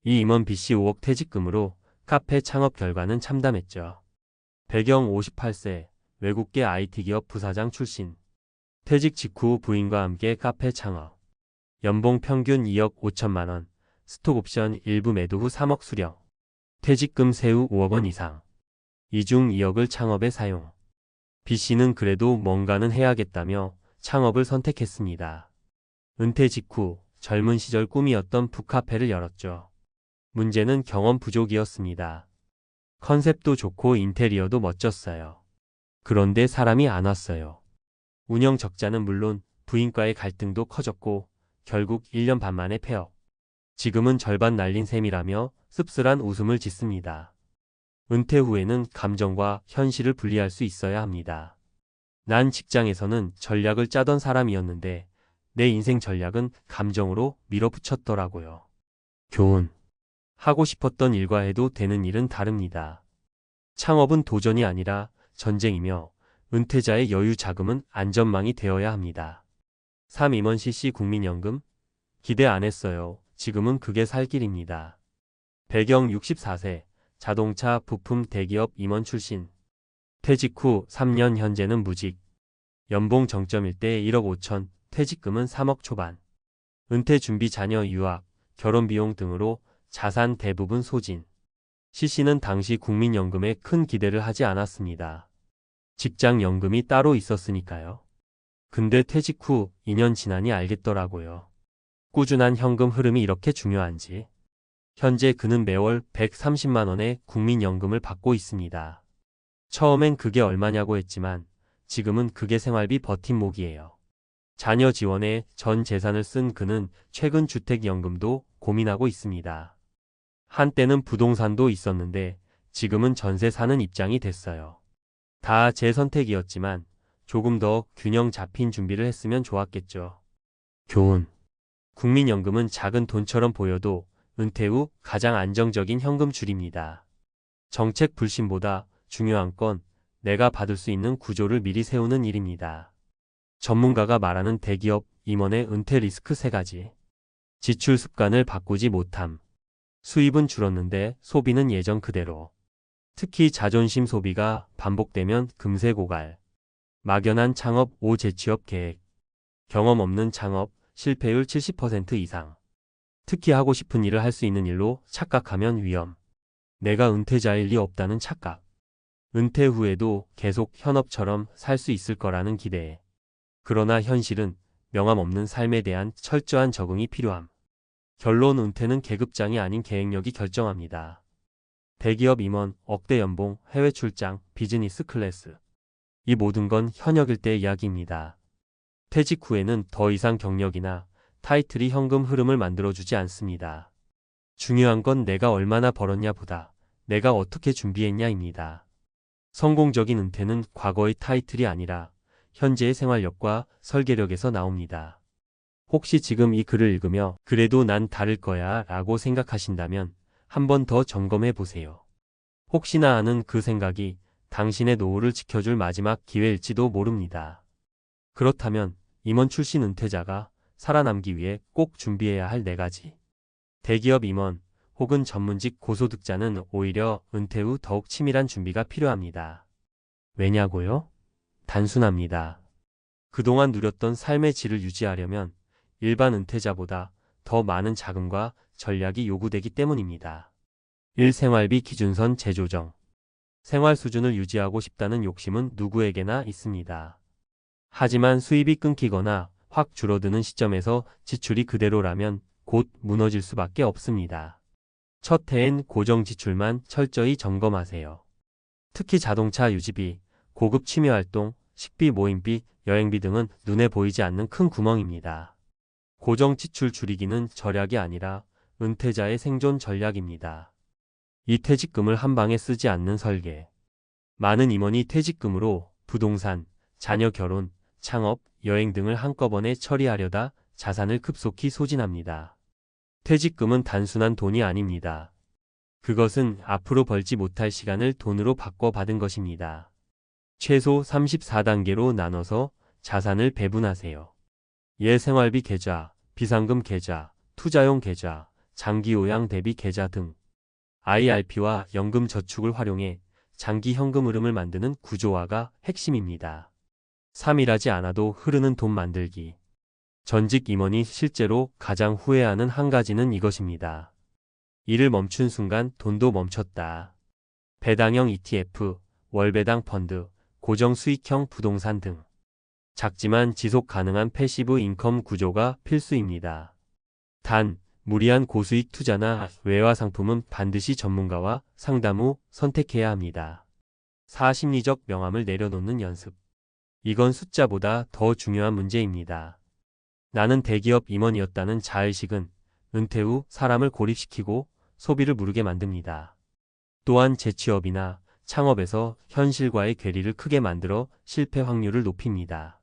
이 임원 B씨 5억 퇴직금으로 카페 창업 결과는 참담했죠. 배경 58세, 외국계 IT기업 부사장 출신. 퇴직 직후 부인과 함께 카페 창업. 연봉 평균 2억 5천만 원, 스톡옵션 일부 매도 후 3억 수령. 퇴직금 세후 5억 원 이상. 이 중 2억을 창업에 사용. B씨는 그래도 뭔가는 해야겠다며 창업을 선택했습니다. 은퇴 직후 젊은 시절 꿈이었던 북카페를 열었죠. 문제는 경험 부족이었습니다. 컨셉도 좋고 인테리어도 멋졌어요. 그런데 사람이 안 왔어요. 운영 적자는 물론 부인과의 갈등도 커졌고 결국 1년 반 만에 폐업. 지금은 절반 날린 셈이라며 씁쓸한 웃음을 짓습니다. 은퇴 후에는 감정과 현실을 분리할 수 있어야 합니다. 난 직장에서는 전략을 짜던 사람이었는데 내 인생 전략은 감정으로 밀어붙였더라고요. 교훈. 하고 싶었던 일과 해도 되는 일은 다릅니다. 창업은 도전이 아니라 전쟁이며 은퇴자의 여유 자금은 안전망이 되어야 합니다. 3임원 CC 국민연금? 기대 안 했어요. 지금은 그게 살 길입니다. 배경 64세, 자동차 부품 대기업 임원 출신. 퇴직 후 3년 현재는 무직. 연봉 정점일 때 1억 5천, 퇴직금은 3억 초반. 은퇴 준비 자녀 유학, 결혼 비용 등으로 자산 대부분 소진. CC는 당시 국민연금에 큰 기대를 하지 않았습니다. 직장연금이 따로 있었으니까요. 근데 퇴직 후 2년 지나니 알겠더라고요. 꾸준한 현금 흐름이 이렇게 중요한지. 현재 그는 매월 130만 원의 국민연금을 받고 있습니다. 처음엔 그게 얼마냐고 했지만 지금은 그게 생활비 버팀목이에요. 자녀 지원에 전 재산을 쓴 그는 최근 주택연금도 고민하고 있습니다. 한때는 부동산도 있었는데 지금은 전세 사는 입장이 됐어요. 다 제 선택이었지만 조금 더 균형 잡힌 준비를 했으면 좋았겠죠. 교훈. 국민연금은 작은 돈처럼 보여도 은퇴 후 가장 안정적인 현금줄입니다. 정책 불신보다 중요한 건 내가 받을 수 있는 구조를 미리 세우는 일입니다. 전문가가 말하는 대기업 임원의 은퇴 리스크 3가지. 지출 습관을 바꾸지 못함. 수입은 줄었는데 소비는 예전 그대로. 특히 자존심 소비가 반복되면 금세 고갈. 막연한 창업 5 재취업 계획. 경험 없는 창업 실패율 70% 이상. 특히 하고 싶은 일을 할 수 있는 일로 착각하면 위험. 내가 은퇴자일 리 없다는 착각. 은퇴 후에도 계속 현업처럼 살 수 있을 거라는 기대. 그러나 현실은 명암 없는 삶에 대한 철저한 적응이 필요함. 결론 은퇴는 계급장이 아닌 계획력이 결정합니다. 대기업 임원, 억대 연봉, 해외 출장, 비즈니스 클래스. 이 모든 건 현역일 때의 이야기입니다. 퇴직 후에는 더 이상 경력이나 타이틀이 현금 흐름을 만들어주지 않습니다. 중요한 건 내가 얼마나 벌었냐 보다 내가 어떻게 준비했냐입니다. 성공적인 은퇴는 과거의 타이틀이 아니라 현재의 생활력과 설계력에서 나옵니다. 혹시 지금 이 글을 읽으며 그래도 난 다를 거야 라고 생각하신다면 한 번 더 점검해 보세요. 혹시나 하는 그 생각이 당신의 노후를 지켜줄 마지막 기회일지도 모릅니다. 그렇다면 임원 출신 은퇴자가 살아남기 위해 꼭 준비해야 할 4가지. 대기업 임원 혹은 전문직 고소득자는 오히려 은퇴 후 더욱 치밀한 준비가 필요합니다. 왜냐고요? 단순합니다. 그동안 누렸던 삶의 질을 유지하려면 일반 은퇴자보다 더 많은 자금과 전략이 요구되기 때문입니다. 1. 생활비 기준선 재조정. 생활 수준을 유지하고 싶다는 욕심은 누구에게나 있습니다. 하지만 수입이 끊기거나 확 줄어드는 시점에서 지출이 그대로라면 곧 무너질 수밖에 없습니다. 첫 해엔 고정 지출만 철저히 점검하세요. 특히 자동차 유지비, 고급 취미활동, 식비, 모임비, 여행비 등은 눈에 보이지 않는 큰 구멍입니다. 고정 지출 줄이기는 절약이 아니라 은퇴자의 생존 전략입니다. 이 퇴직금을 한 방에 쓰지 않는 설계. 많은 임원이 퇴직금으로 부동산, 자녀 결혼, 창업, 여행 등을 한꺼번에 처리하려다 자산을 급속히 소진합니다. 퇴직금은 단순한 돈이 아닙니다. 그것은 앞으로 벌지 못할 시간을 돈으로 바꿔 받은 것입니다. 최소 34단계로 나눠서 자산을 배분하세요. 생활비 계좌, 비상금 계좌, 투자용 계좌, 장기요양 대비 계좌 등 IRP와 연금 저축을 활용해 장기 현금 흐름을 만드는 구조화가 핵심입니다. 3. 일하지 않아도 흐르는 돈 만들기. 전직 임원이 실제로 가장 후회하는 한 가지는 이것입니다. 일을 멈춘 순간 돈도 멈췄다. 배당형 ETF, 월배당 펀드, 고정 수익형 부동산 등 작지만 지속 가능한 패시브 인컴 구조가 필수입니다. 단, 무리한 고수익 투자나 외화 상품은 반드시 전문가와 상담 후 선택해야 합니다. 4. 심리적 명암을 내려놓는 연습. 이건 숫자보다 더 중요한 문제입니다. 나는 대기업 임원이었다는 자의식은 은퇴 후 사람을 고립시키고 소비를 무르게 만듭니다. 또한 재취업이나 창업에서 현실과의 괴리를 크게 만들어 실패 확률을 높입니다.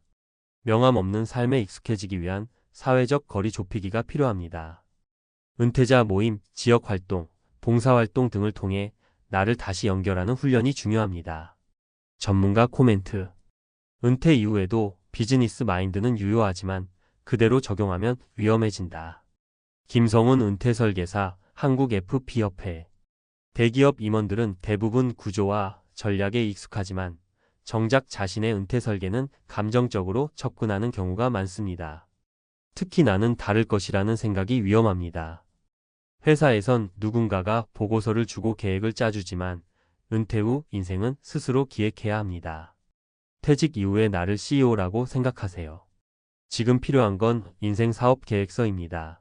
명암 없는 삶에 익숙해지기 위한 사회적 거리 좁히기가 필요합니다. 은퇴자 모임, 지역활동, 봉사활동 등을 통해 나를 다시 연결하는 훈련이 중요합니다. 전문가 코멘트. 은퇴 이후에도 비즈니스 마인드는 유효하지만 그대로 적용하면 위험해진다. 김성훈 은퇴설계사 한국FP협회. 대기업 임원들은 대부분 구조와 전략에 익숙하지만 정작 자신의 은퇴 설계는 감정적으로 접근하는 경우가 많습니다. 특히 나는 다를 것이라는 생각이 위험합니다. 회사에선 누군가가 보고서를 주고 계획을 짜주지만 은퇴 후 인생은 스스로 기획해야 합니다. 퇴직 이후의 나를 CEO라고 생각하세요. 지금 필요한 건 인생 사업 계획서입니다.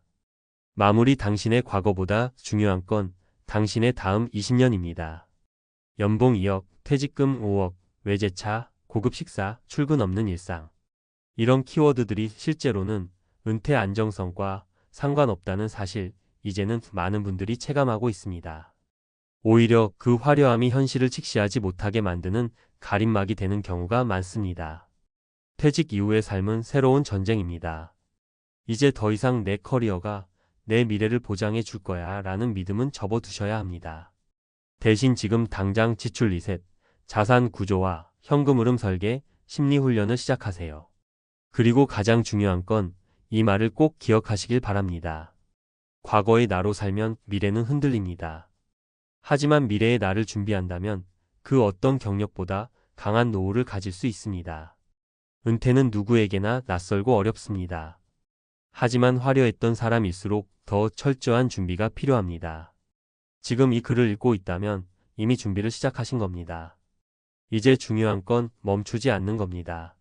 마무리. 당신의 과거보다 중요한 건 당신의 다음 20년입니다. 연봉 2억, 퇴직금 5억, 외제차, 고급 식사, 출근 없는 일상. 이런 키워드들이 실제로는 은퇴 안정성과 상관없다는 사실, 이제는 많은 분들이 체감하고 있습니다. 오히려 그 화려함이 현실을 직시하지 못하게 만드는 가림막이 되는 경우가 많습니다. 퇴직 이후의 삶은 새로운 전쟁입니다. 이제 더 이상 내 커리어가 내 미래를 보장해 줄 거야 라는 믿음은 접어두셔야 합니다. 대신 지금 당장 지출 리셋, 자산 구조화, 현금 흐름 설계, 심리 훈련을 시작하세요. 그리고 가장 중요한 건 이 말을 꼭 기억하시길 바랍니다. 과거의 나로 살면 미래는 흔들립니다. 하지만 미래의 나를 준비한다면 그 어떤 경력보다 강한 노후를 가질 수 있습니다. 은퇴는 누구에게나 낯설고 어렵습니다. 하지만 화려했던 사람일수록 더 철저한 준비가 필요합니다. 지금 이 글을 읽고 있다면 이미 준비를 시작하신 겁니다. 이제 중요한 건 멈추지 않는 겁니다.